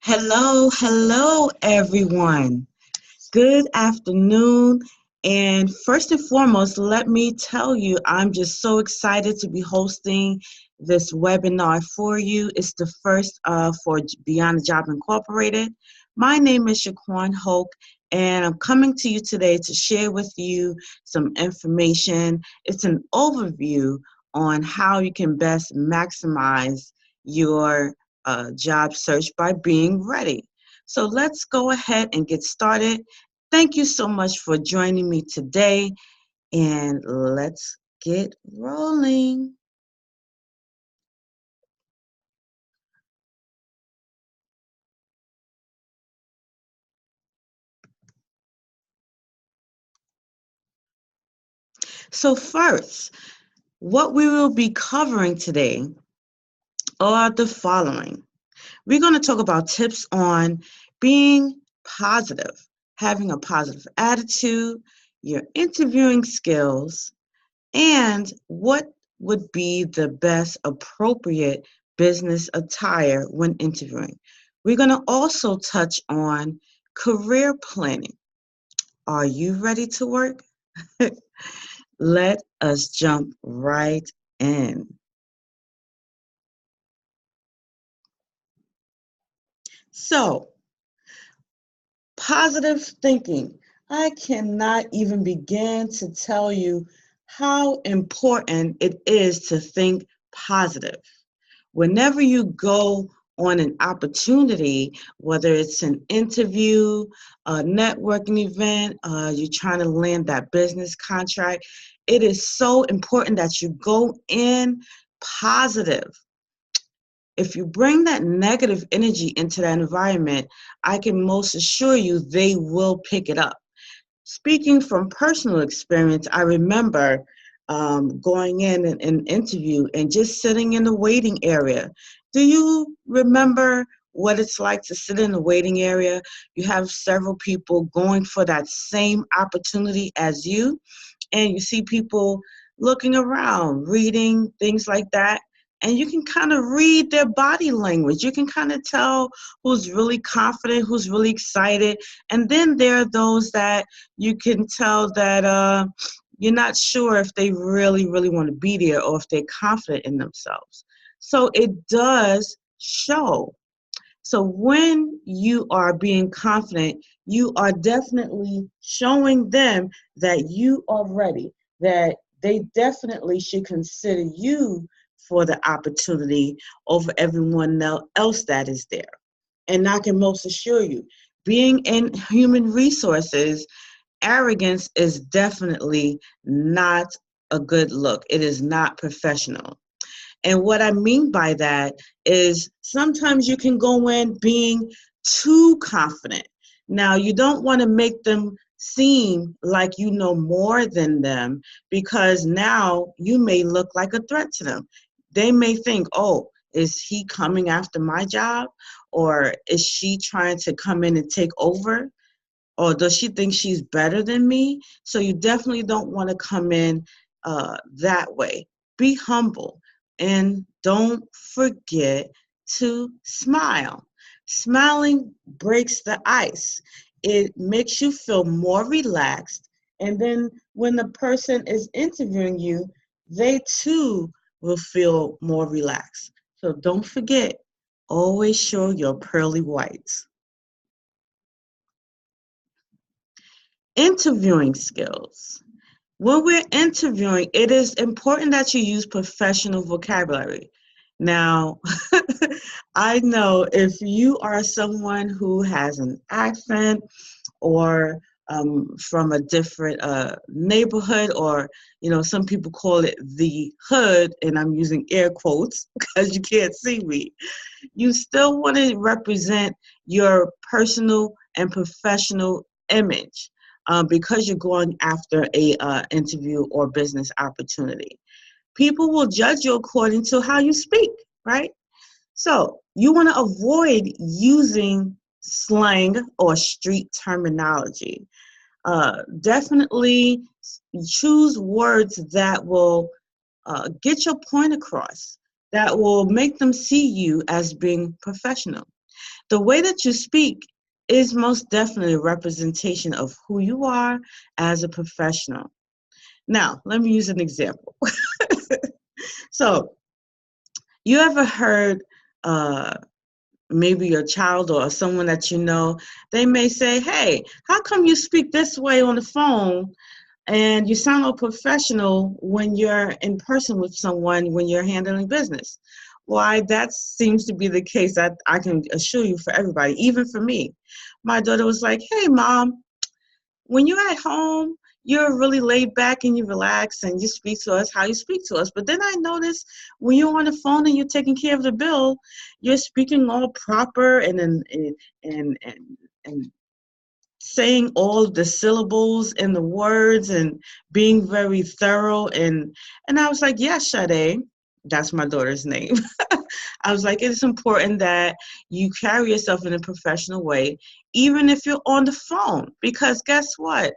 Hello, everyone. Good afternoon. And first and foremost, let me tell you, I'm just so excited to be hosting this webinar for you. It's the first for Beyond the Job Incorporated. My name is Shaquan Hoke, and I'm coming to you today to share with you some information. It's an overview on how you can best maximize your job search by being ready. So let's go ahead and get started. Thank you so much for joining me today, and let's get rolling. So first, what we will be covering today are the following. We're going to talk about tips on being positive, having a positive attitude, your interviewing skills, and what would be the best appropriate business attire when interviewing. We're going to also touch on career planning. Are you ready to work? Let us jump right in. So, positive thinking. I cannot even begin to tell you how important it is to think positive. Whenever you go on an opportunity, whether it's an interview, a networking event, you're trying to land that business contract, it is so important that you go in positive. If you bring that negative energy into that environment, I can most assure you they will pick it up. Speaking from personal experience, I remember going in an interview and just sitting in the waiting area. Do you remember what it's like to sit in the waiting area? You have several people going for that same opportunity as you, and you see people looking around, reading, things like that. And you can kind of read their body language. You can kind of tell who's really confident, who's really excited. And then there are those that you can tell that you're not sure if they really want to be there or if they're confident in themselves. So it does show. So when you are being confident, you are definitely showing them that you are ready, that they definitely should consider you for the opportunity over everyone else that is there. And I can most assure you, being in human resources, arrogance is definitely not a good look. It is not professional. And what I mean by that is sometimes you can go in being too confident. Now, you don't want to make them seem like you know more than them, because now you may look like a threat to them. They may think, oh, is he coming after my job? Or is she trying to come in and take over? Or does she think she's better than me? So you definitely don't want to come in that way. Be humble and don't forget to smile. Smiling breaks the ice. It makes you feel more relaxed. And then when the person is interviewing you, they too will feel more relaxed. So don't forget, always show your pearly whites. Interviewing skills. When we're interviewing, it is important that you use professional vocabulary. Now, I know if you are someone who has an accent or from a different neighborhood, or some people call it the hood, and I'm using air quotes because you can't see me, you still want to represent your personal and professional image because you're going after a interview or business opportunity. People will judge you according to how you speak, right? So you want to avoid using slang or street terminology. Definitely choose words that will get your point across, that will make them see you as being professional. The way that you speak is most definitely a representation of who you are as a professional. Now, let me use an example. So, you ever heard maybe your child or someone that you know, they may say, hey, how come you speak this way on the phone and you sound all professional when you're in person with someone when you're handling business? Why, that seems to be the case. I can assure you, for everybody, even for me. My daughter was like, hey, Mom, when you're at home, you're really laid back and you relax and you speak to us how you speak to us. But then I notice when you're on the phone and you're taking care of the bill, you're speaking all proper and saying all the syllables and the words and being very thorough. And I was like, yeah, Sade, that's my daughter's name. I was like, it's important that you carry yourself in a professional way, even if you're on the phone, because guess what?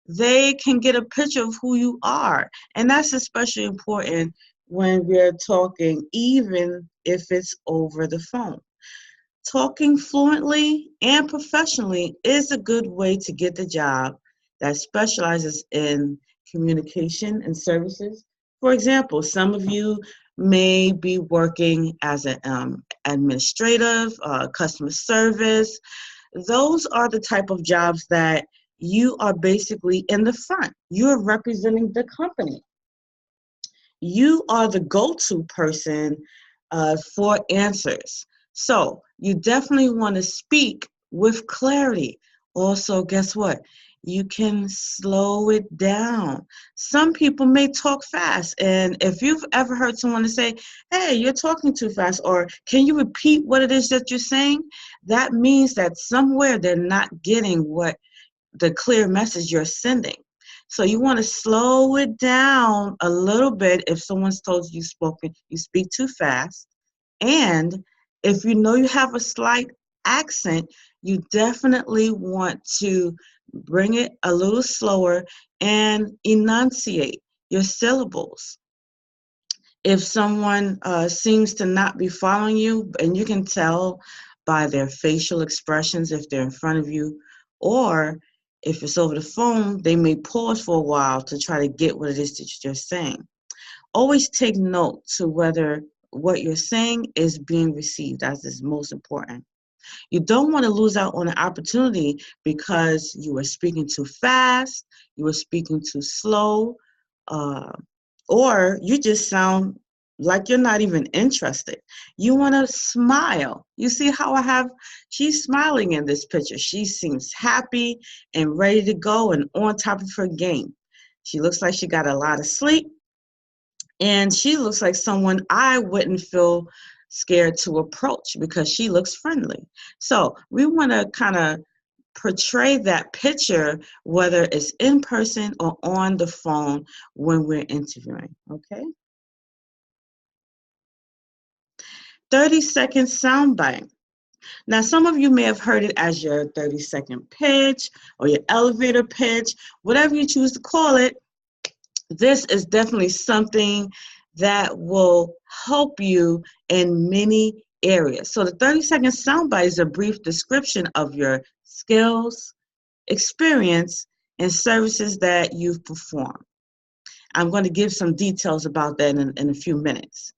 They can get a picture of who you are. And that's especially important when we're talking, even if it's over the phone. Talking fluently and professionally is a good way to get the job that specializes in communication and services. For example, some of you may be working as an administrative, customer service. Those are the type of jobs that you are basically in the front. You're representing the company. You are the go-to person for answers. So you definitely want to speak with clarity. Also, guess what? You can slow it down. Some people may talk fast, and if you've ever heard someone say, hey, you're talking too fast, or can you repeat what it is that you're saying? That means that somewhere they're not getting what the clear message you're sending. So you want to slow it down a little bit if someone's told you you speak too fast. And if you know you have a slight accent, you definitely want to bring it a little slower and enunciate your syllables. If someone seems to not be following you, and you can tell by their facial expressions if they're in front of you, or if it's over the phone, they may pause for a while to try to get what it is that you're saying. Always take note to whether what you're saying is being received, as is most important. You don't want to lose out on an opportunity because you were speaking too fast, you were speaking too slow, uh, or you just sound like you're not even interested. You want to smile. You see how she's smiling in this picture. She seems happy and ready to go and on top of her game. She looks like she got a lot of sleep, and she looks like someone I wouldn't feel scared to approach because she looks friendly. So we want to kind of portray that picture, whether it's in person or on the phone when we're interviewing, okay? 30-second soundbite. Now, some of you may have heard it as your 30-second pitch or your elevator pitch, whatever you choose to call it. This is definitely something that will help you in many areas. So the 30-second soundbite is a brief description of your skills, experience, and services that you've performed. I'm going to give some details about that in a few minutes.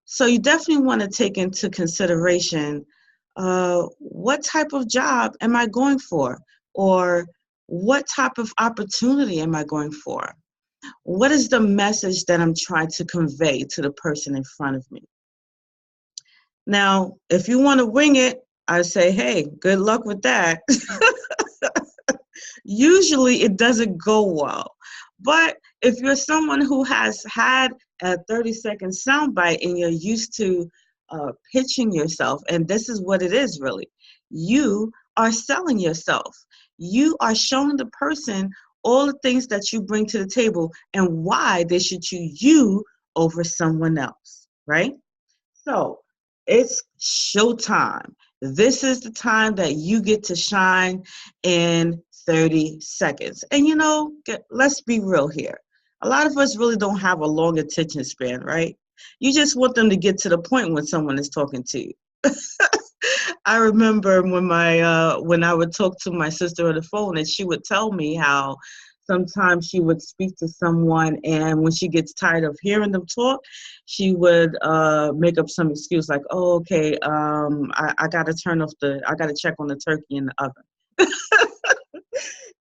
So you definitely want to take into consideration what type of job am I going for? Or what type of opportunity am I going for? What is the message that I'm trying to convey to the person in front of me? Now, if you want to wing it, I say, hey, good luck with that. Usually it doesn't go well. But if you're someone who has had a 30-second soundbite and you're used to pitching yourself, and this is what it is really, you are selling yourself. You are showing the person all the things that you bring to the table and why they should choose you over someone else, right? So it's showtime. This is the time that you get to shine in 30 seconds. And let's be real here. A lot of us really don't have a long attention span, right? You just want them to get to the point when someone is talking to you. I remember when I would talk to my sister on the phone, and she would tell me how sometimes she would speak to someone, and when she gets tired of hearing them talk, she would make up some excuse like, "Oh, okay, I gotta I gotta check on the turkey in the oven."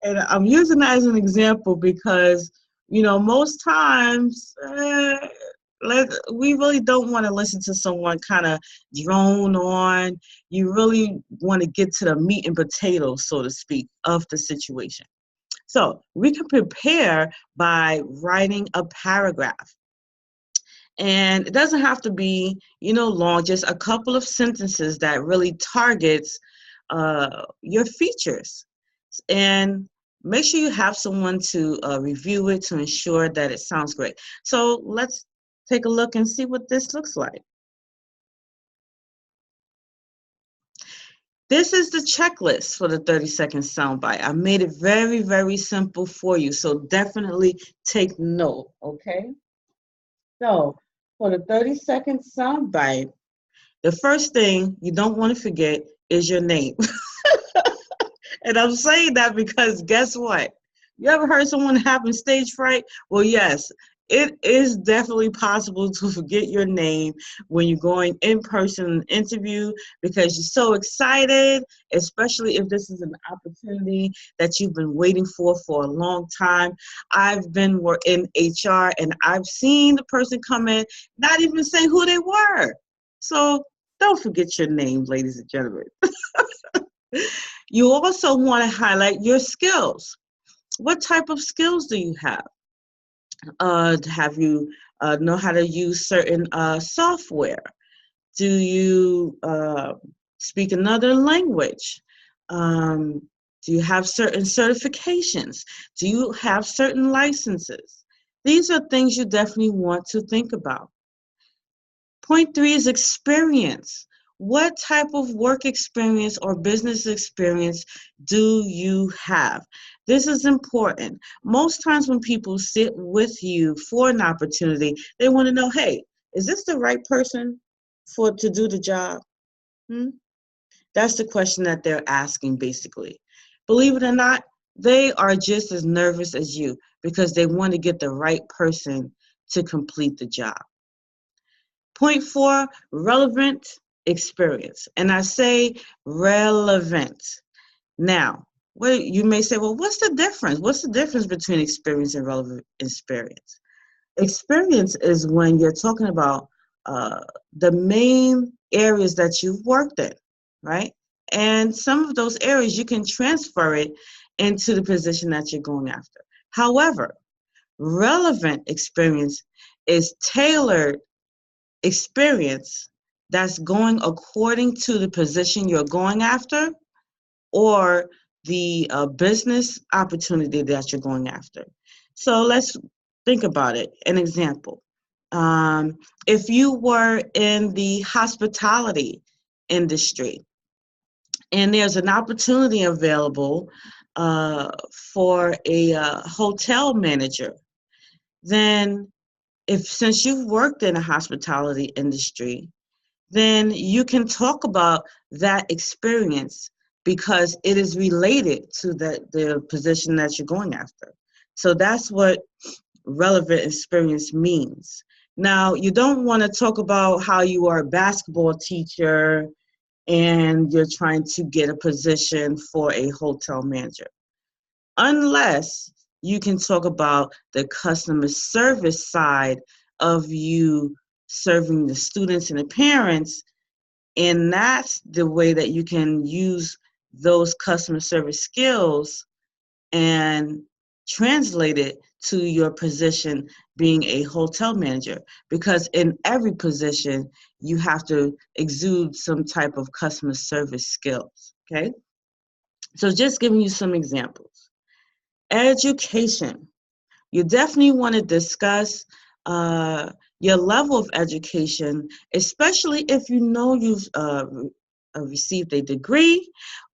And I'm using that as an example because, most times we really don't want to listen to someone kind of drone on. You really want to get to the meat and potatoes, so to speak, of the situation. So we can prepare by writing a paragraph. And it doesn't have to be, long, just a couple of sentences that really targets your features. And make sure you have someone to review it to ensure that it sounds great. So let's take a look and see what this looks like. This is the checklist for the 30-second soundbite. I made it very, very simple for you, so definitely take note, okay? So for the 30-second soundbite, the first thing you don't want to forget is your name. And I'm saying that because guess what? You ever heard someone having stage fright? Well, yes, it is definitely possible to forget your name when you're going in-person interview because you're so excited, especially if this is an opportunity that you've been waiting for a long time. I've been in HR and I've seen the person come in, not even say who they were. So don't forget your name, ladies and gentlemen. You also want to highlight your skills. What type of skills do you have? Have you know how to use certain software? Do you speak another language? Do you have certain certifications? Do you have certain licenses? These are things you definitely want to think about. Point 3 is experience. What type of work experience or business experience do you have? This is important. Most times when people sit with you for an opportunity, they want to know, hey, is this the right person to do the job? That's the question that they're asking, basically. Believe it or not, they are just as nervous as you because they want to get the right person to complete the job. Point 4, relevant experience. And I say relevant. Now, you may say, well, what's the difference? What's the difference between experience and relevant experience? Experience is when you're talking about the main areas that you've worked in, right? And some of those areas, you can transfer it into the position that you're going after. However, relevant experience is tailored experience that's going according to the position you're going after or the business opportunity that you're going after. So let's think about it. An example. If you were in the hospitality industry and there's an opportunity available for a hotel manager, then since you've worked in the hospitality industry, then you can talk about that experience because it is related to the position that you're going after. So that's what relevant experience means. Now, you don't want to talk about how you are a basketball teacher and you're trying to get a position for a hotel manager, unless you can talk about the customer service side of you serving the students and the parents. And that's the way that you can use those customer service skills and translate it to your position being a hotel manager. Because in every position, you have to exude some type of customer service skills, okay? So just giving you some examples. Education. You definitely want to discuss your level of education, especially if you know you've received a degree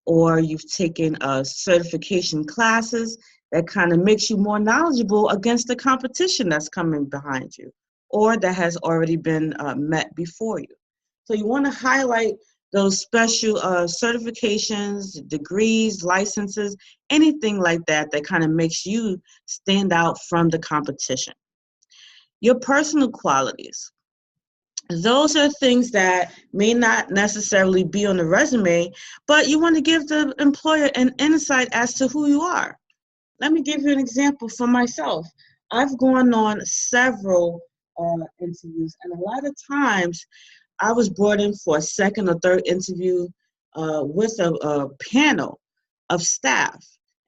or you've taken certification classes that kind of makes you more knowledgeable against the competition that's coming behind you or that has already been met before you. So you want to highlight those special certifications, degrees, licenses, anything like that that kind of makes you stand out from the competition. Your personal qualities. Those are things that may not necessarily be on the resume, but you want to give the employer an insight as to who you are. Let me give you an example for myself. I've gone on several interviews, and a lot of times I was brought in for a second or third interview with a panel of staff.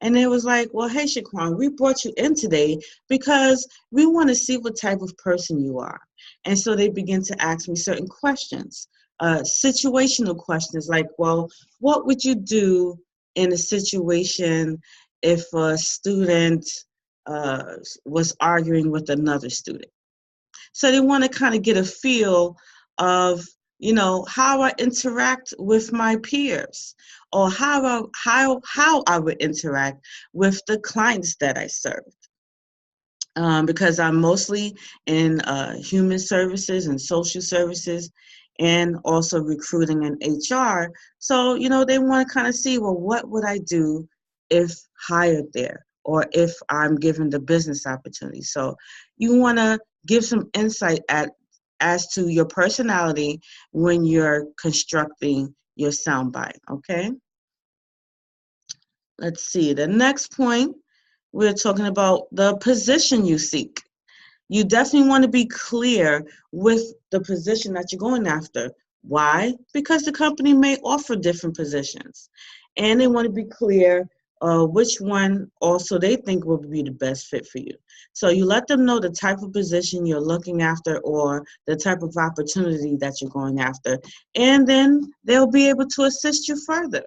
And it was like, well, hey, Shaquan, we brought you in today because we want to see what type of person you are. And so they begin to ask me certain questions, situational questions like, well, what would you do in a situation if a student was arguing with another student? So they want to kind of get a feel of, how I interact with my peers, or how I would interact with the clients that I serve. Because I'm mostly in human services and social services, and also recruiting and HR. So, they want to kind of see, well, what would I do if hired there, or if I'm given the business opportunity? So you want to give some insight as to your personality when you're constructing your soundbite, okay? Let's see, the next point, we're talking about the position you seek. You definitely want to be clear with the position that you're going after. Why? Because the company may offer different positions, and they want to be clear which one also they think will be the best fit for you. So you let them know the type of position you're looking after, or the type of opportunity that you're going after, and then they'll be able to assist you further.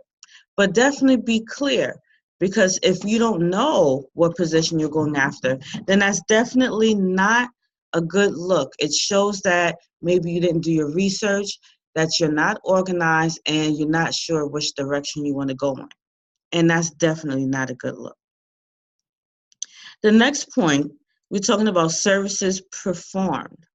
But definitely be clear, because if you don't know what position you're going after, then that's definitely not a good look. It shows that maybe you didn't do your research, that you're not organized, and you're not sure which direction you want to go in. And that's definitely not a good look. The next point, we're talking about services performed.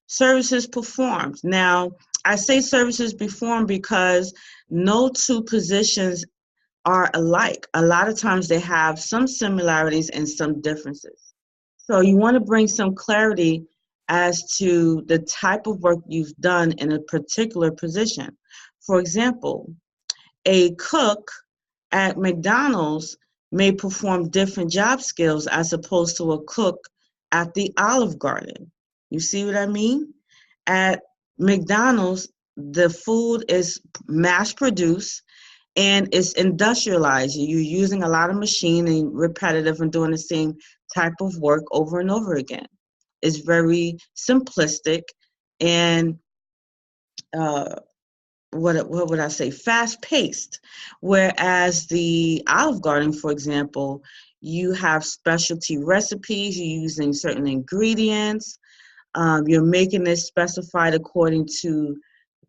Services performed. Now, I say services performed because no two positions are alike. A lot of times they have some similarities and some differences. So you want to bring some clarity as to the type of work you've done in a particular position. For example, a cook at McDonald's may perform different job skills as opposed to a cook at the Olive Garden. You see what I mean? At McDonald's, the food is mass produced and it's industrialized. You're using a lot of machine and repetitive and doing the same type of work over and over again. It's very simplistic and what would I say, fast-paced. Whereas the Olive Garden, for example, you have specialty recipes, you're using certain ingredients, you're making it specified according to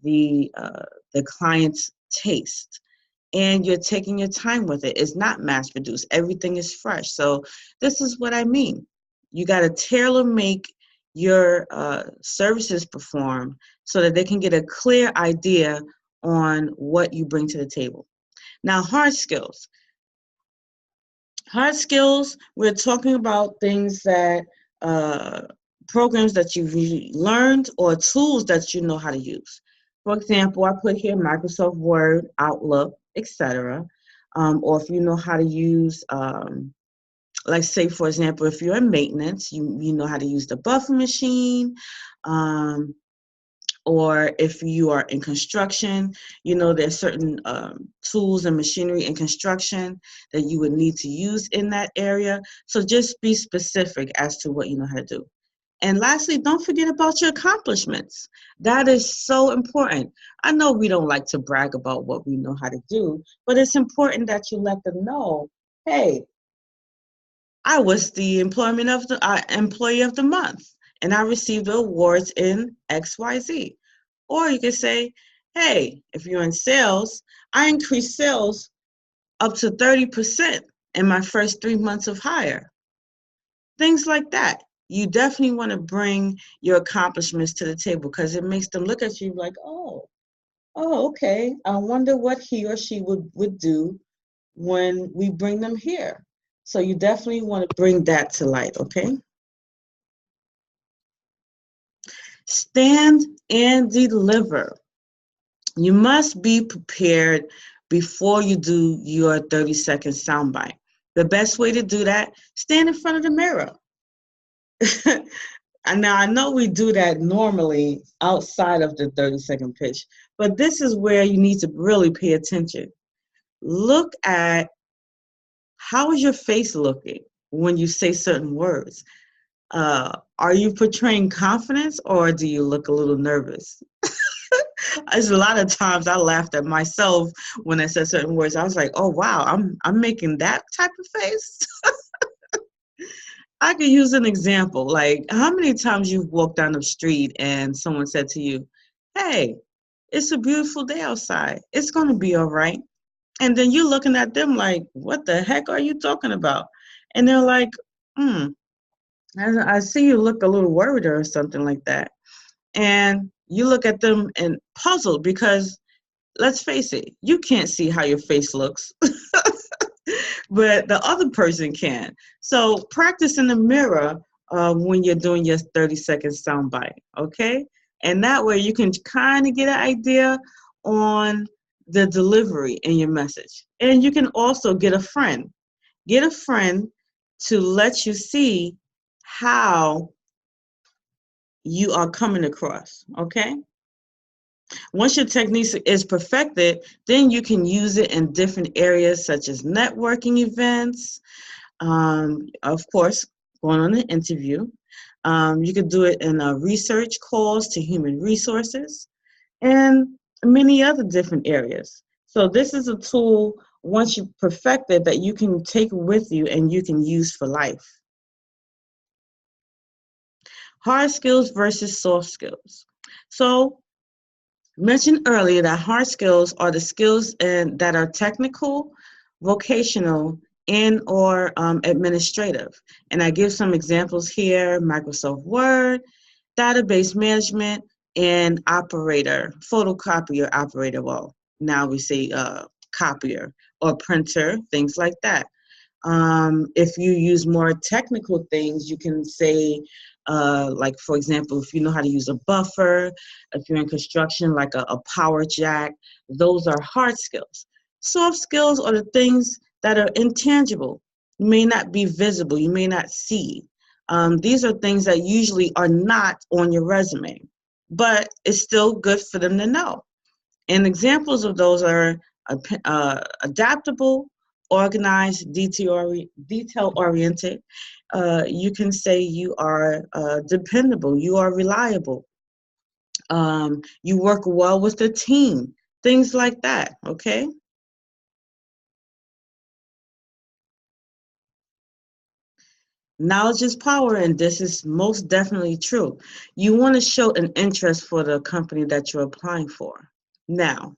the client's taste, and you're taking your time with it. It's not mass-produced. Everything is fresh. So this is what I mean. You got to tailor make your services performed so that they can get a clear idea on what you bring to the table. Now, hard skills. Hard skills, we're talking about things that, programs that you've learned or tools that you know how to use. For example, I put here Microsoft Word, Outlook, etc. Or if you know how to use, like say, for example, if you're in maintenance, you know how to use the buffer machine. Or if you are in construction, there's certain tools and machinery in construction that you would need to use in that area. So just be specific as to what you know how to do. And lastly, don't forget about your accomplishments. That is so important. I know we don't like to brag about what we know how to do, but it's important that you let them know, hey, I was the employee of the month, and I received awards in XYZ. Or you can say, hey, if you're in sales, I increased sales up to 30% in my first 3 months of hire. Things like that. You definitely want to bring your accomplishments to the table because it makes them look at you like, oh, Oh, okay. I wonder what he or she would do when we bring them here. So you definitely want to bring that to light, okay? Stand and deliver. You must be prepared before you do your 30-second soundbite. The best way to do that, stand in front of the mirror. And now I know we do that normally outside of the 30-second pitch, but this is where you need to really pay attention. Look at how is your face looking when you say certain words. Are you portraying confidence or do you look a little nervous? There's a lot of times I laughed at myself when I said certain words. I was like, "Oh wow, I'm making that type of face." I could use an example. Like, how many times you've walked down the street and someone said to you, "Hey, it's a beautiful day outside. It's going to be all right." And then you're looking at them like, "What the heck are you talking about?" And they're like, "Hmm, I see you look a little worried or something like that." And you look at them and puzzled because let's face it, you can't see how your face looks, but the other person can. So practice in the mirror when you're doing your 30-second soundbite, okay? And that way you can kind of get an idea on the delivery in your message. And you can also get a friend. Get a friend to let you see how you are coming across, okay? Once your technique is perfected, then you can use it in different areas such as networking events, of course, going on an interview. You could do it in research calls to human resources and many other different areas. So this is a tool, once you perfect it, that you can take with you and you can use for life. Hard skills versus soft skills. So mentioned earlier that hard skills are the skills that are technical, vocational, and or administrative. And I give some examples here: Microsoft Word, database management, and operator, photocopier operator. Well, now we say copier or printer, things like that. If you use more technical things, you can say, like, for example, if you know how to use a buffer, if you're in construction, like a power jack, those are hard skills. Soft skills are the things that are intangible. You may not be visible, you may not see. These are things that usually are not on your resume, but it's still good for them to know. And examples of those are adaptable, organized, detail-oriented. You can say you are dependable, you are reliable, you work well with the team, things like that, okay? Knowledge is power, and this is most definitely true. You want to show an interest for the company that you're applying for. Now,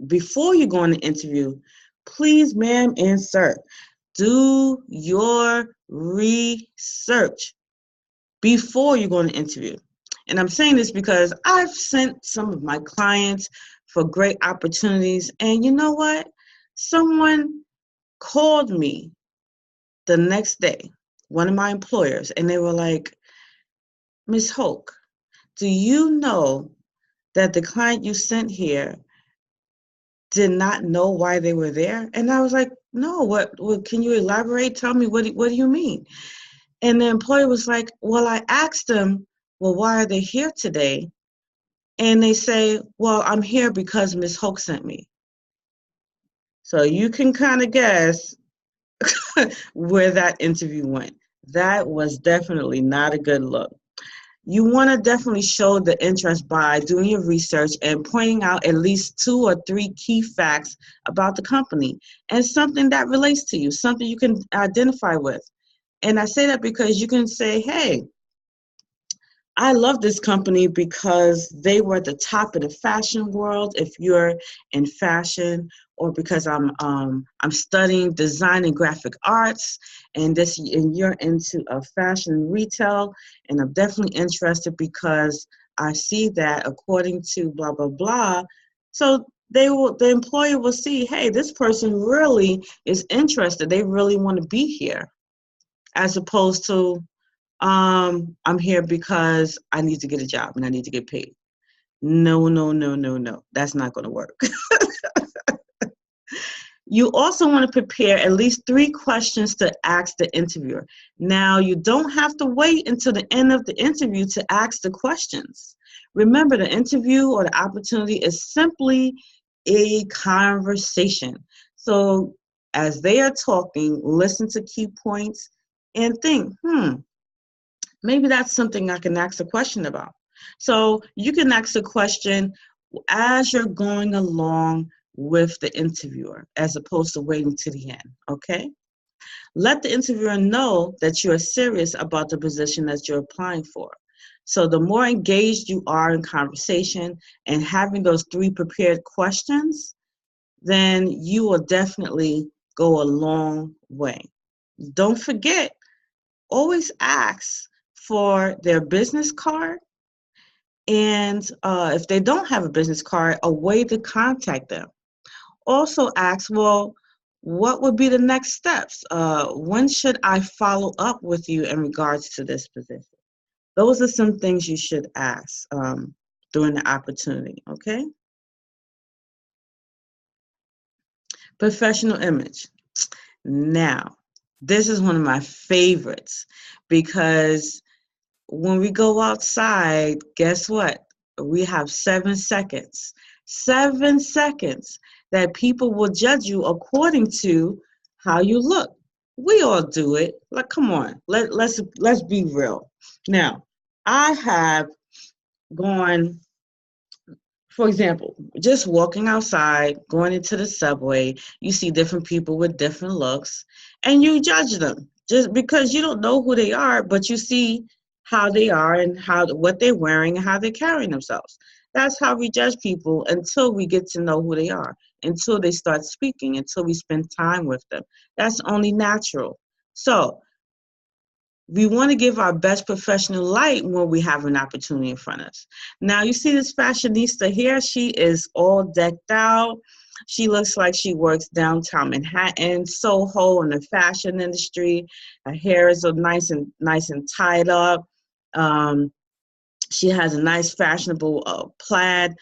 before you go on the interview, please, ma'am and sir, do your research before you go on the interview. And I'm saying this because I've sent some of my clients for great opportunities, and you know what? Someone called me the next day, one of my employers, and they were like, "Miss Hoke, do you know that the client you sent here did not know why they were there?" And I was like, "No, what can you elaborate? Tell me, what do you mean?" And the employer was like, "Well, I asked them, well, why are they here today?" And they say, "Well, I'm here because Miss Hoke sent me." So you can kind of guess where that interview went. That was definitely not a good look. You want to definitely show the interest by doing your research and pointing out at least 2 or 3 key facts about the company and something that relates to you, something you can identify with. And I say that because you can say, "Hey, I love this company because they were at the top of the fashion world," if you're in fashion, or because I'm studying design and graphic arts, and you're into fashion and retail, and I'm definitely interested because I see that according to blah, blah, blah. So the employer will see, hey, this person really is interested. They really want to be here, as opposed to, I'm here because I need to get a job and I need to get paid. No, no, no, no, no. That's not going to work. You also want to prepare at least 3 questions to ask the interviewer. Now, you don't have to wait until the end of the interview to ask the questions. Remember, the interview or the opportunity is simply a conversation. So as they are talking, listen to key points and think, maybe that's something I can ask a question about. So you can ask a question as you're going along with the interviewer, as opposed to waiting to the end, okay? Let the interviewer know that you are serious about the position that you're applying for. So the more engaged you are in conversation and having those 3 prepared questions, then you will definitely go a long way. Don't forget, always ask for their business card, and if they don't have a business card, a way to contact them. Also ask, well, what would be the next steps? When should I follow up with you in regards to this position? Those are some things you should ask during the opportunity, okay? Professional image. Now, this is one of my favorites, because when we go outside, guess what? We have 7 seconds. 7 seconds that people will judge you according to how you look. We all do it. Like, come on, let's be real. Now, I have gone, for example, just walking outside, going into the subway, you see different people with different looks, and you judge them just because you don't know who they are, but you see how they are and what they're wearing and how they're carrying themselves. That's how we judge people until we get to know who they are, until they start speaking, until we spend time with them. That's only natural. So we want to give our best professional light when we have an opportunity in front of us. Now, you see this fashionista here. She is all decked out. She looks like she works downtown Manhattan, Soho, in the fashion industry. Her hair is so nice and tied up. She has a nice fashionable plaid,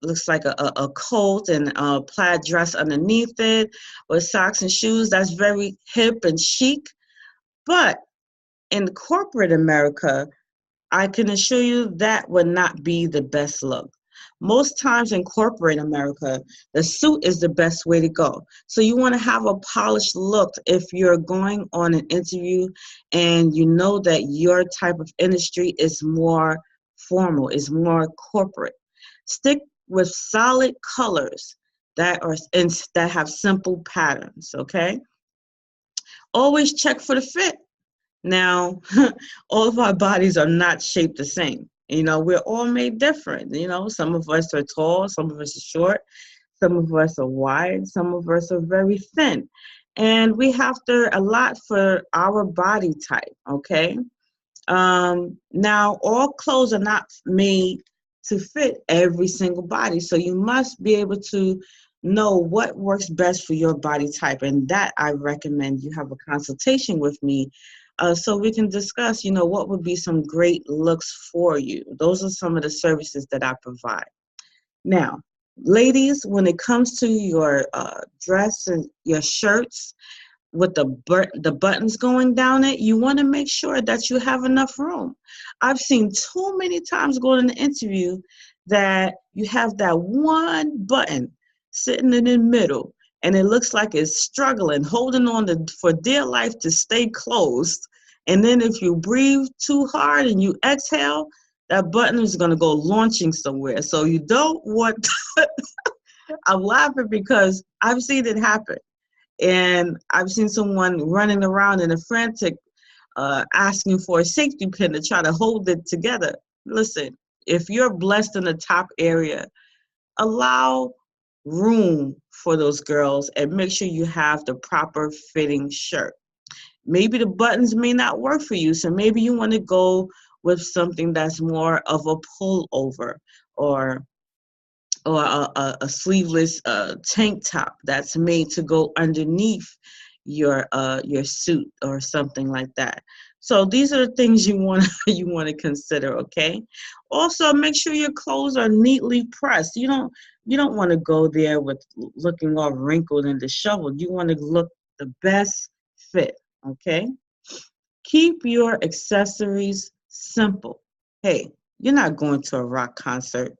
looks like a coat and a plaid dress underneath it with socks and shoes. That's very hip and chic. But in corporate America, I can assure you that would not be the best look. Most times in corporate America, the suit is the best way to go. So you want to have a polished look if you're going on an interview and you know that your type of industry is more formal, is more corporate. Stick with solid colors that have simple patterns, okay? Always check for the fit. Now, all of our bodies are not shaped the same. You know, we're all made different. You know, some of us are tall, some of us are short, some of us are wide, some of us are very thin. And we have to allot for our body type, okay? Now, all clothes are not made to fit every single body. So you must be able to know what works best for your body type. And that I recommend you have a consultation with me so we can discuss, you know, what would be some great looks for you. Those are some of the services that I provide. Now, ladies, when it comes to your dress and your shirts with the buttons going down it, you want to make sure that you have enough room. I've seen too many times going in an interview that you have that one button sitting in the middle, and it looks like it's struggling, holding on for dear life to stay closed. And then if you breathe too hard and you exhale, that button is going to go launching somewhere. So you don't want I'm laughing because I've seen it happen. And I've seen someone running around in a frantic, asking for a safety pin to try to hold it together. Listen, if you're blessed in the top area, allow room for those girls and make sure you have the proper fitting shirt. Maybe the buttons may not work for you, so maybe you want to go with something that's more of a pullover, or a sleeveless tank top that's made to go underneath your suit or something like that. So these are the things you want you want to consider, okay? Also, make sure your clothes are neatly pressed. You don't want to go there with looking all wrinkled and disheveled. You want to look the best fit, okay? Keep your accessories simple. Hey, you're not going to a rock concert.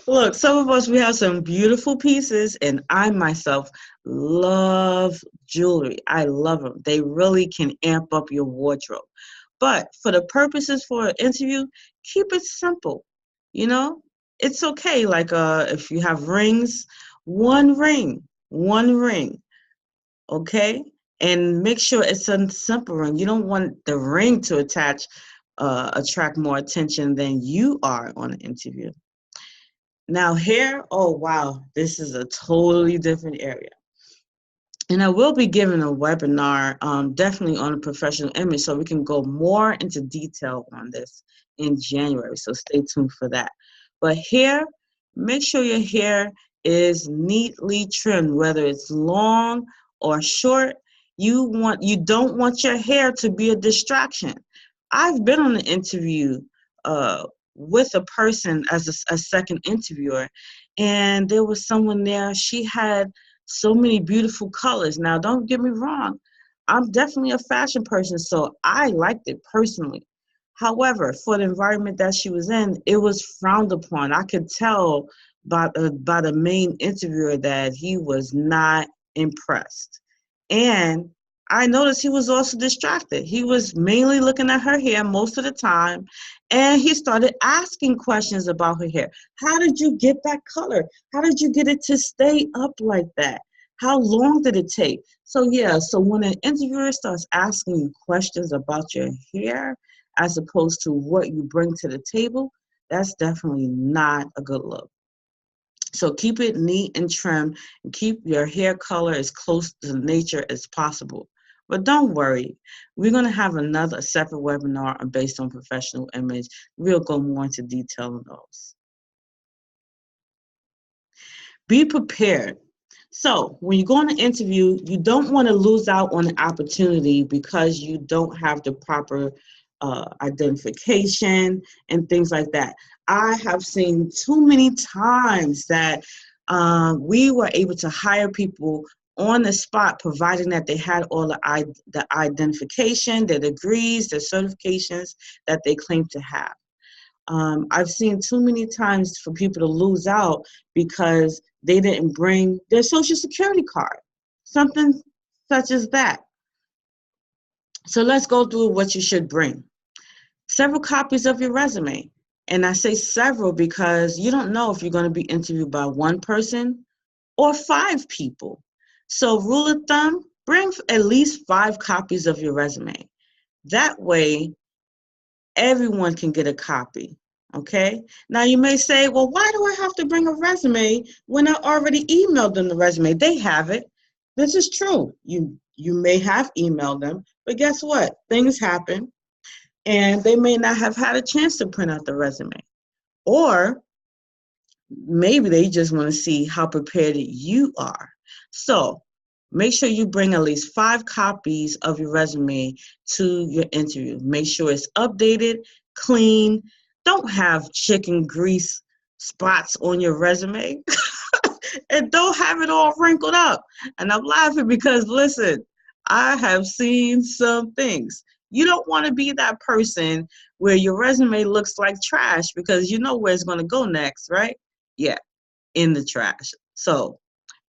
Look, some of us, we have some beautiful pieces, and I myself love jewelry. I love them. They really can amp up your wardrobe. But for the purposes for an interview, keep it simple. You know, it's okay. Like if you have rings, one ring, okay? And make sure it's a simple ring. You don't want the ring to attract more attention than you are on an interview. Now hair, oh wow, this is a totally different area. And I will be giving a webinar definitely on a professional image, so we can go more into detail on this in January. So stay tuned for that. But hair, make sure your hair is neatly trimmed, whether it's long or short. You don't want your hair to be a distraction. I've been on an interview uh, with a person as a second interviewer, and there was someone there. She had so many beautiful colors. Now, don't get me wrong, I'm definitely a fashion person, so I liked it personally. However, for the environment that she was in, it was frowned upon. I could tell by the main interviewer that he was not impressed. And I noticed he was also distracted. He was mainly looking at her hair most of the time, and he started asking questions about her hair. How did you get that color? How did you get it to stay up like that? How long did it take? So yeah, so when an interviewer starts asking you questions about your hair as opposed to what you bring to the table, that's definitely not a good look. So keep it neat and trim, and keep your hair color as close to nature as possible. But don't worry, we're going to have another separate webinar based on professional image. We'll go more into detail on those. Be prepared. So when you go on an interview, you don't want to lose out on an opportunity because you don't have the proper identification and things like that. I have seen too many times that we were able to hire people on the spot, providing that they had all the identification, their degrees, their certifications that they claim to have. I've seen too many times for people to lose out because they didn't bring their social security card, something such as that. So let's go through what you should bring. Several copies of your resume. And I say several because you don't know if you're going to be interviewed by one person or 5 people. So rule of thumb, bring at least 5 copies of your resume. That way, everyone can get a copy. Okay. Now you may say, well, why do I have to bring a resume when I already emailed them the resume? They have it. This is true. You may have emailed them, but guess what? Things happen, and they may not have had a chance to print out the resume. Or maybe they just want to see how prepared you are. So make sure you bring at least 5 copies of your resume to your interview. Make sure it's updated, clean. Don't have chicken grease spots on your resume. And don't have it all wrinkled up. And I'm laughing because, listen, I have seen some things. You don't want to be that person where your resume looks like trash, because you know where it's going to go next, right? Yeah, in the trash. So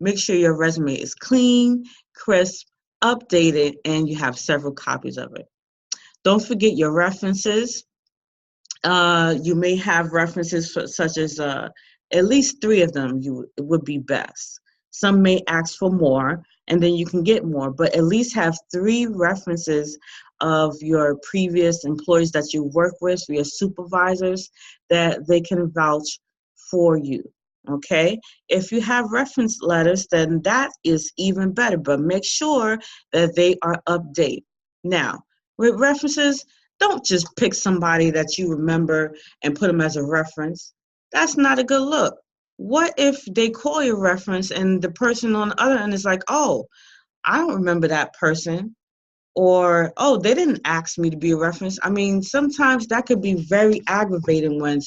make sure your resume is clean, crisp, updated, and you have several copies of it. Don't forget your references. You may have references such as at least 3 of them it would be best. Some may ask for more, and then you can get more, but at least have 3 references of your previous employees that you work with, your supervisors, that they can vouch for you. Okay? If you have reference letters, then that is even better, but make sure that they are updated. Now, with references, Don't just pick somebody that you remember and put them as a reference. That's not a good look. What if they call your reference and the person on the other end is like, oh, I don't remember that person, or oh, they didn't ask me to be a reference. I mean, sometimes that could be very aggravating when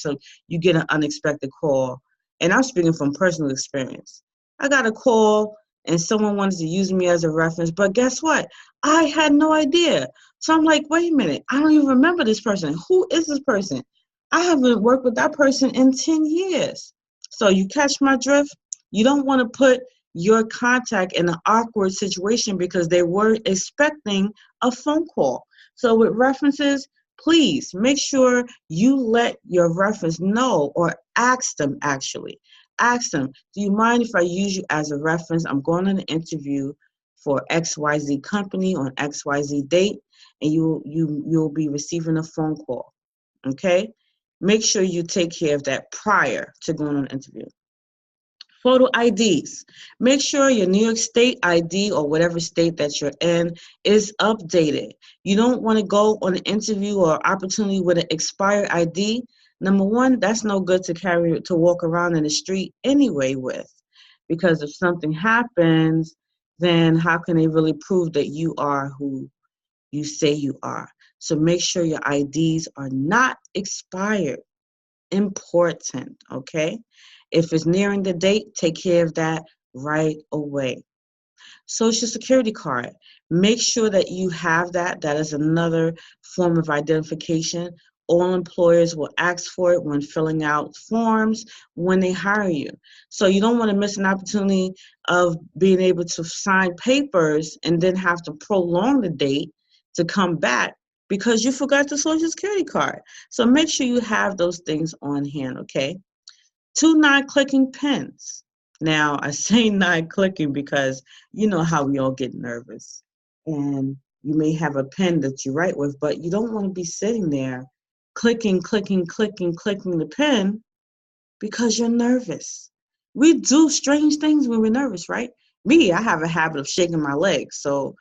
you get an unexpected call. And I'm speaking from personal experience. I got a call and someone wanted to use me as a reference, but guess what? I had no idea. So I'm like, wait a minute, I don't even remember this person. Who is this person? I haven't worked with that person in 10 years. So you catch my drift? You don't want to put your contact in an awkward situation because they were expecting a phone call. So with references, please make sure you let your reference know, or ask them actually. Ask them, do you mind if I use you as a reference? I'm going on an interview for XYZ company on XYZ date, and you'll be receiving a phone call. Okay? Make sure you take care of that prior to going on an interview. Photo IDs. Make sure your New York State ID or whatever state that you're in is updated. You don't want to go on an interview or opportunity with an expired ID. Number one, that's no good to walk around in the street anyway with. Because if something happens, then how can they really prove that you are who you say you are? So make sure your IDs are not expired. Important, okay? If it's nearing the date, take care of that right away. Social Security card. Make sure that you have that. That is another form of identification. All employers will ask for it when filling out forms when they hire you. So you don't want to miss an opportunity of being able to sign papers and then have to prolong the date to come back because you forgot the Social Security card. So make sure you have those things on hand, okay? 2 non-clicking pens. Now, I say non-clicking because you know how we all get nervous. And you may have a pen that you write with, but you don't want to be sitting there clicking the pen because you're nervous. We do strange things when we're nervous, right? Me, I have a habit of shaking my legs. So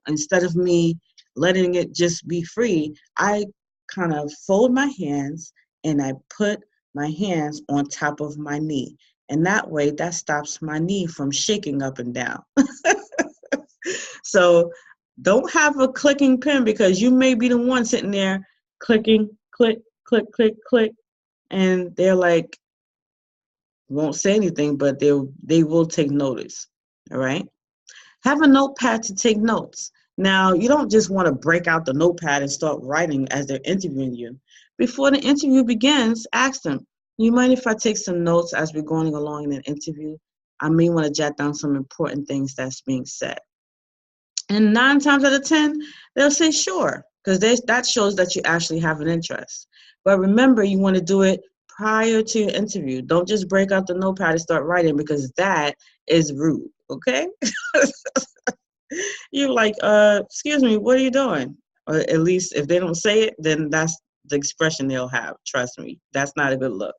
instead of me letting it just be free, I kind of fold my hands and I put my hands on top of my knee. And that way, that stops my knee from shaking up and down. So don't have a clicking pen because you may be the one sitting there clicking, click, and they're like, won't say anything, but they will take notice. All right. Have a notepad to take notes. Now, you don't just want to break out the notepad and start writing as they're interviewing you. Before the interview begins, ask them, you mind if I take some notes as we're going along in an interview? I may want to jot down some important things that's being said. And 9 times out of 10, they'll say sure, because that shows that you actually have an interest. But remember, you want to do it prior to your interview. Don't just break out the notepad and start writing because that is rude, okay? You're like, excuse me, what are you doing? Or at least if they don't say it, then that's the expression they'll have. Trust me, that's not a good look.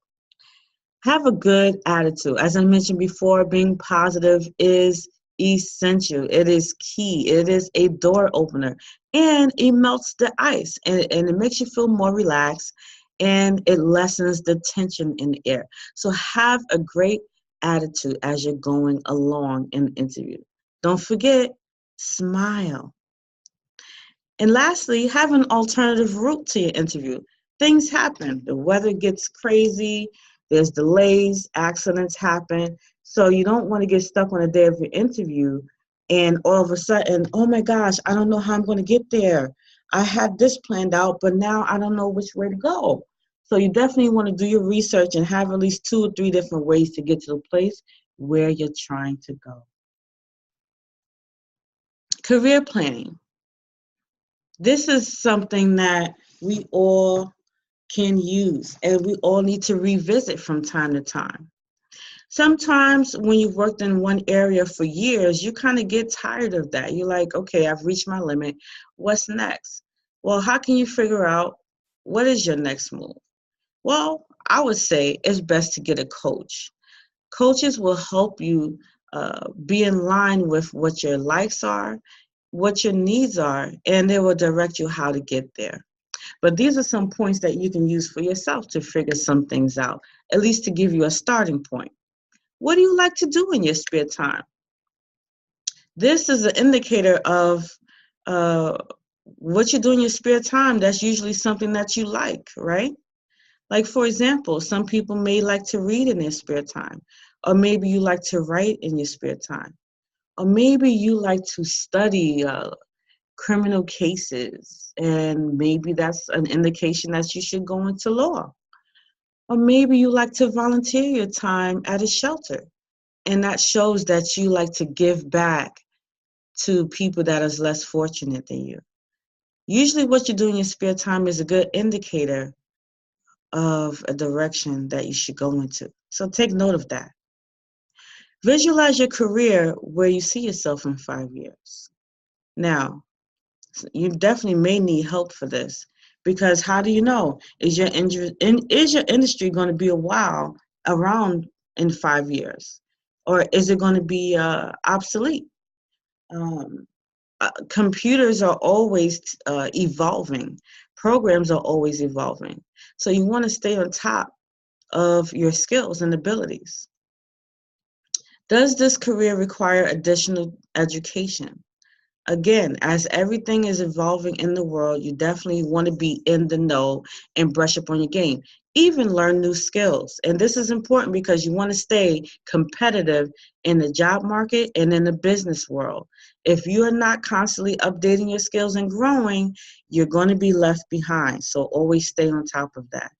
Have a good attitude. As I mentioned before, being positive is essential. It is key. It is a door opener. And it melts the ice. And it makes you feel more relaxed. And it lessens the tension in the air. So have a great attitude as you're going along in the interview. Don't forget, smile. And lastly, have an alternative route to your interview. Things happen. The weather gets crazy. There's delays. Accidents happen. So you don't want to get stuck on the day of your interview and all of a sudden, oh my gosh, I don't know how I'm going to get there. I had this planned out, but now I don't know which way to go. So you definitely want to do your research and have at least 2 or 3 different ways to get to the place where you're trying to go. Career planning. This is something that we all can use and we all need to revisit from time to time. Sometimes when you've worked in one area for years, you kind of get tired of that. You're like, okay, I've reached my limit. What's next? Well, how can you figure out what is your next move? Well, I would say it's best to get a coach. Coaches will help you be in line with what your likes are, what your needs are, and they will direct you how to get there. But these are some points that you can use for yourself to figure some things out, at least to give you a starting point. What do you like to do in your spare time? This is an indicator of what you do in your spare time. That's usually something that you like, right? Like, for example, some people may like to read in their spare time, or maybe you like to write in your spare time, or maybe you like to study criminal cases, and maybe that's an indication that you should go into law. Or maybe you like to volunteer your time at a shelter, and that shows that you like to give back to people that is less fortunate than you. Usually what you do in your spare time is a good indicator of a direction that you should go into. So take note of that. Visualize your career where you see yourself in 5 years. Now, you definitely may need help for this, because how do you know? Is your industry going to be a while around in 5 years? Or is it going to be obsolete? Computers are always evolving. Programs are always evolving. So you want to stay on top of your skills and abilities. Does this career require additional education? Again, as everything is evolving in the world, you definitely want to be in the know and brush up on your game. Even learn new skills. And this is important because you want to stay competitive in the job market and in the business world. If you are not constantly updating your skills and growing, you're going to be left behind. So always stay on top of that.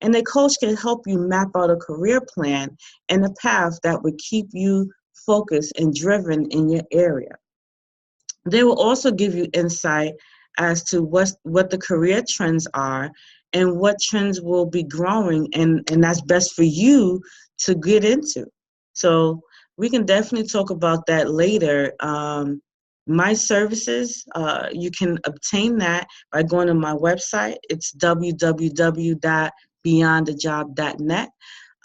And a coach can help you map out a career plan and a path that would keep you focused and driven in your area. They will also give you insight as to what the career trends are and what trends will be growing, and that's best for you to get into. So we can definitely talk about that later. My services, you can obtain that by going to my website. It's www.beyondthejob.net.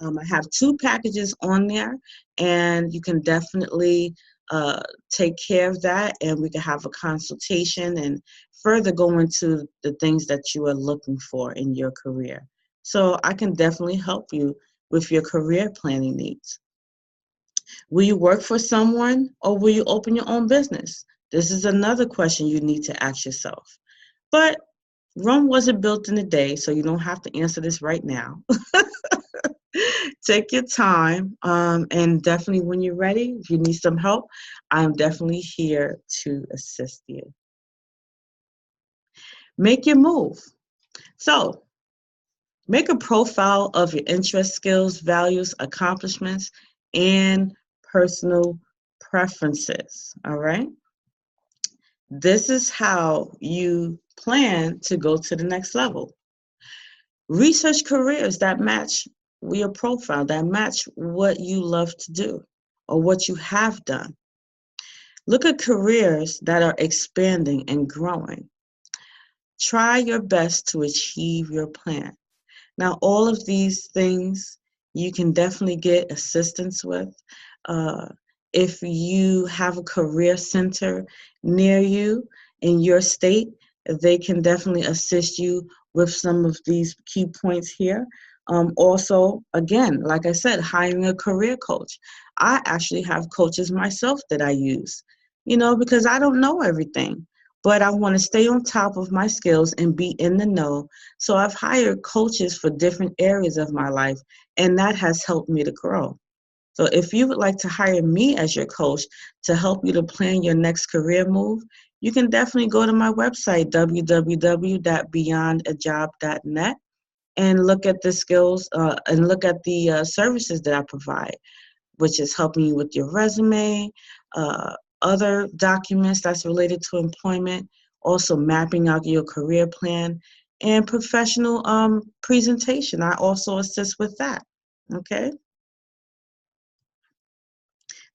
I have 2 packages on there, and you can definitely take care of that, and we can have a consultation and further go into the things that you are looking for in your career. So I can definitely help you with your career planning needs. Will you work for someone, or will you open your own business? This is another question you need to ask yourself. But Rome wasn't built in a day, so you don't have to answer this right now. Take your time, and definitely when you're ready, if you need some help, I'm definitely here to assist you. Make your move. So, make a profile of your interests, skills, values, accomplishments, and personal preferences, all right? This is how you plan to go to the next level. Research careers that match your profile, that match what you love to do or what you have done. Look at careers that are expanding and growing. Try your best to achieve your plan. Now, all of these things you can definitely get assistance with. If you have a career center near you in your state, they can definitely assist you with some of these key points here. Also, again, like I said, hiring a career coach. I actually have coaches myself that I use, because I don't know everything, but I want to stay on top of my skills and be in the know. So I've hired coaches for different areas of my life, and that has helped me to grow. So if you would like to hire me as your coach to help you to plan your next career move, you can definitely go to my website, www.beyondajob.net, and look at the skills and look at the services that I provide, which is helping you with your resume, other documents that's related to employment, also mapping out your career plan, and professional presentation. I also assist with that, okay?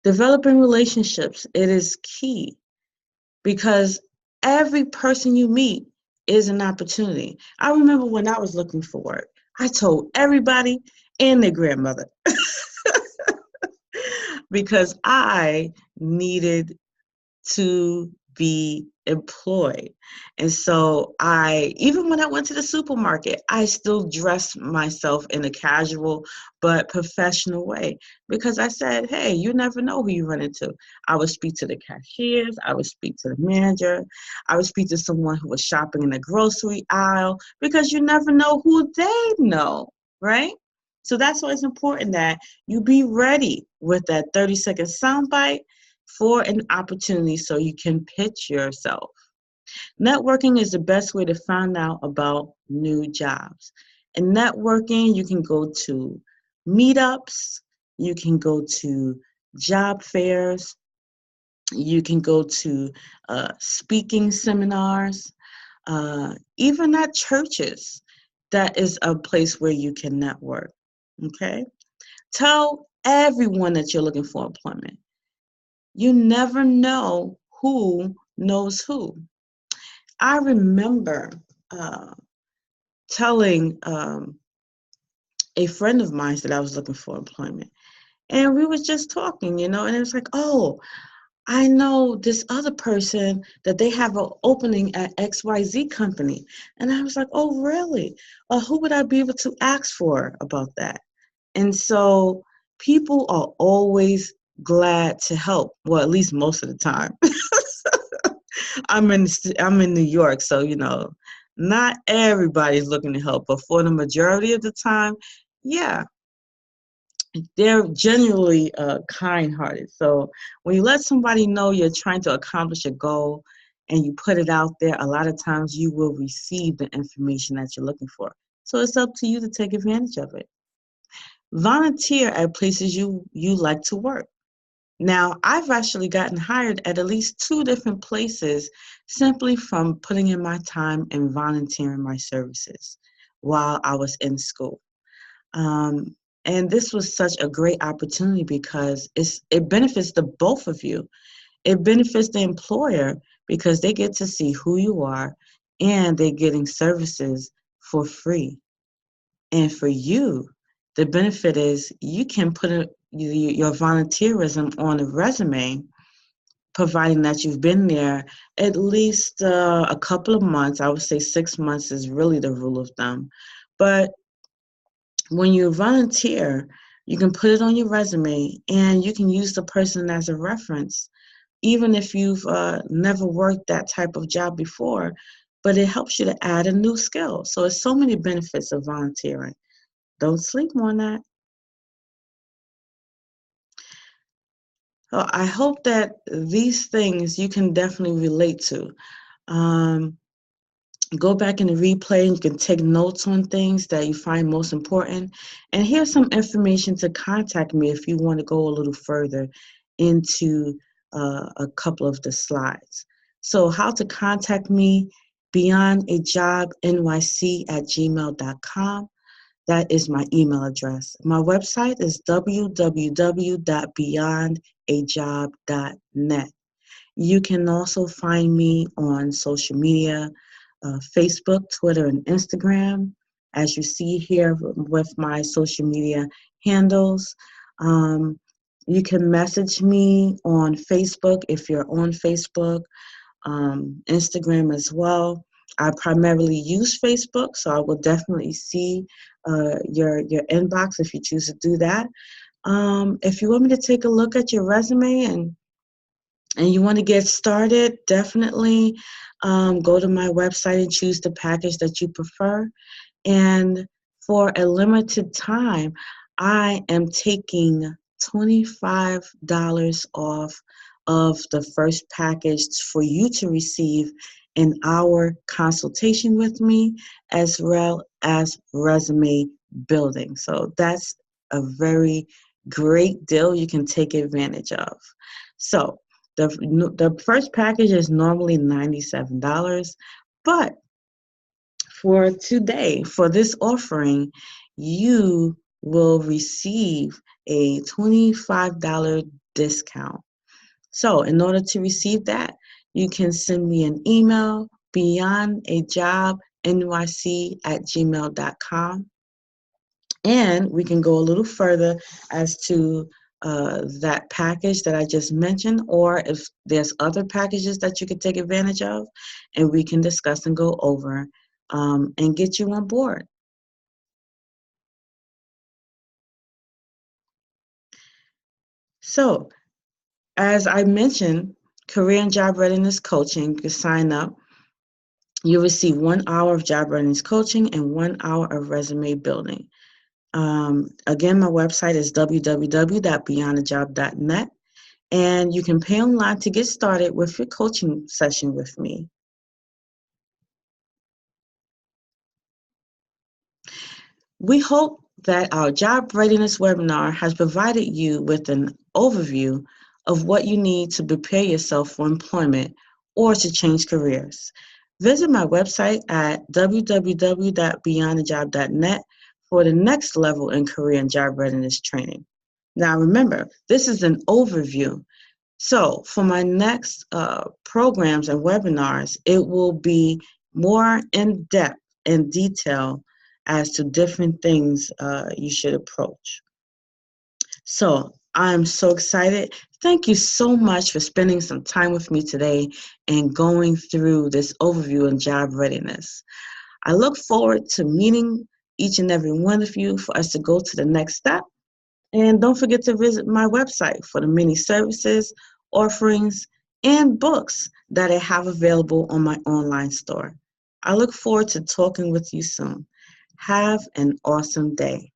Developing relationships, it is key because every person you meet is an opportunity. I remember when I was looking for work, I told everybody and their grandmother because I needed to be employed. And so even when I went to the supermarket, I still dressed myself in a casual but professional way because I said, hey, you never know who you run into. I would speak to the cashiers, I would speak to the manager, I would speak to someone who was shopping in the grocery aisle because you never know who they know, right? So that's why it's important that you be ready with that 30-second soundbite for an opportunity so you can pitch yourself. Networking is the best way to find out about new jobs. In networking, you can go to meetups, you can go to job fairs, you can go to speaking seminars, even at churches. That is a place where you can network. Okay? Tell everyone that you're looking for employment. You never know who knows who. I remember telling a friend of mine that I was looking for employment. And we was just talking, and it was like, oh, I know this other person that they have an opening at XYZ company. And I was like, oh, really? Who would I be able to ask for about that? And so people are always glad to help. Well, at least most of the time. I'm in New York, so not everybody's looking to help, but for the majority of the time, yeah, they're genuinely kind-hearted. So when you let somebody know you're trying to accomplish a goal and you put it out there, a lot of times you will receive the information that you're looking for. So it's up to you to take advantage of it. Volunteer at places you like to work. Now, I've actually gotten hired at least 2 different places simply from putting in my time and volunteering my services while I was in school. And this was such a great opportunity because it benefits the both of you. It benefits the employer because they get to see who you are and they're getting services for free. And for you, the benefit is you can put your volunteerism on a resume, providing that you've been there at least a couple of months. I would say 6 months is really the rule of thumb. But when you volunteer, you can put it on your resume and you can use the person as a reference, even if you've never worked that type of job before, but it helps you to add a new skill. So there's so many benefits of volunteering. Don't sleep on that. So I hope that these things you can definitely relate to. Go back in the replay and you can take notes on things that you find most important. And here's some information to contact me if you want to go a little further into a couple of the slides. So how to contact me, beyondajobnyc@gmail.com. That is my email address. My website is www.beyondajob.net. You can also find me on social media, Facebook, Twitter, and Instagram, as you see here with my social media handles. You can message me on Facebook if you're on Facebook, Instagram as well. I primarily use Facebook, so I will definitely see your inbox if you choose to do that. If you want me to take a look at your resume and you want to get started, definitely go to my website and choose the package that you prefer. And for a limited time, I am taking $25 off of the first package for you to receive an hour consultation with me, as well as resume building. So that's a very great deal you can take advantage of. So the first package is normally $97, but for today, for this offering, you will receive a $25 discount. So in order to receive that, you can send me an email, beyondajobnyc@gmail.com. And we can go a little further as to that package that I just mentioned, or if there's other packages that you could take advantage of, and we can discuss and go over and get you on board. So, as I mentioned, Career and Job Readiness Coaching, you can sign up. You receive 1 hour of job readiness coaching and 1 hour of resume building. Again, my website is www.beyondajob.net, and you can pay online to get started with your coaching session with me. We hope that our job readiness webinar has provided you with an overview of what you need to prepare yourself for employment or to change careers. Visit my website at www.beyondajob.net for the next level in career and job readiness training. Now remember, this is an overview. So for my next programs and webinars, it will be more in-depth and detail as to different things you should approach. So I'm so excited. Thank you so much for spending some time with me today and going through this overview in job readiness. I look forward to meeting each and every one of you for us to go to the next step. And don't forget to visit my website for the many services, offerings, and books that I have available on my online store. I look forward to talking with you soon. Have an awesome day.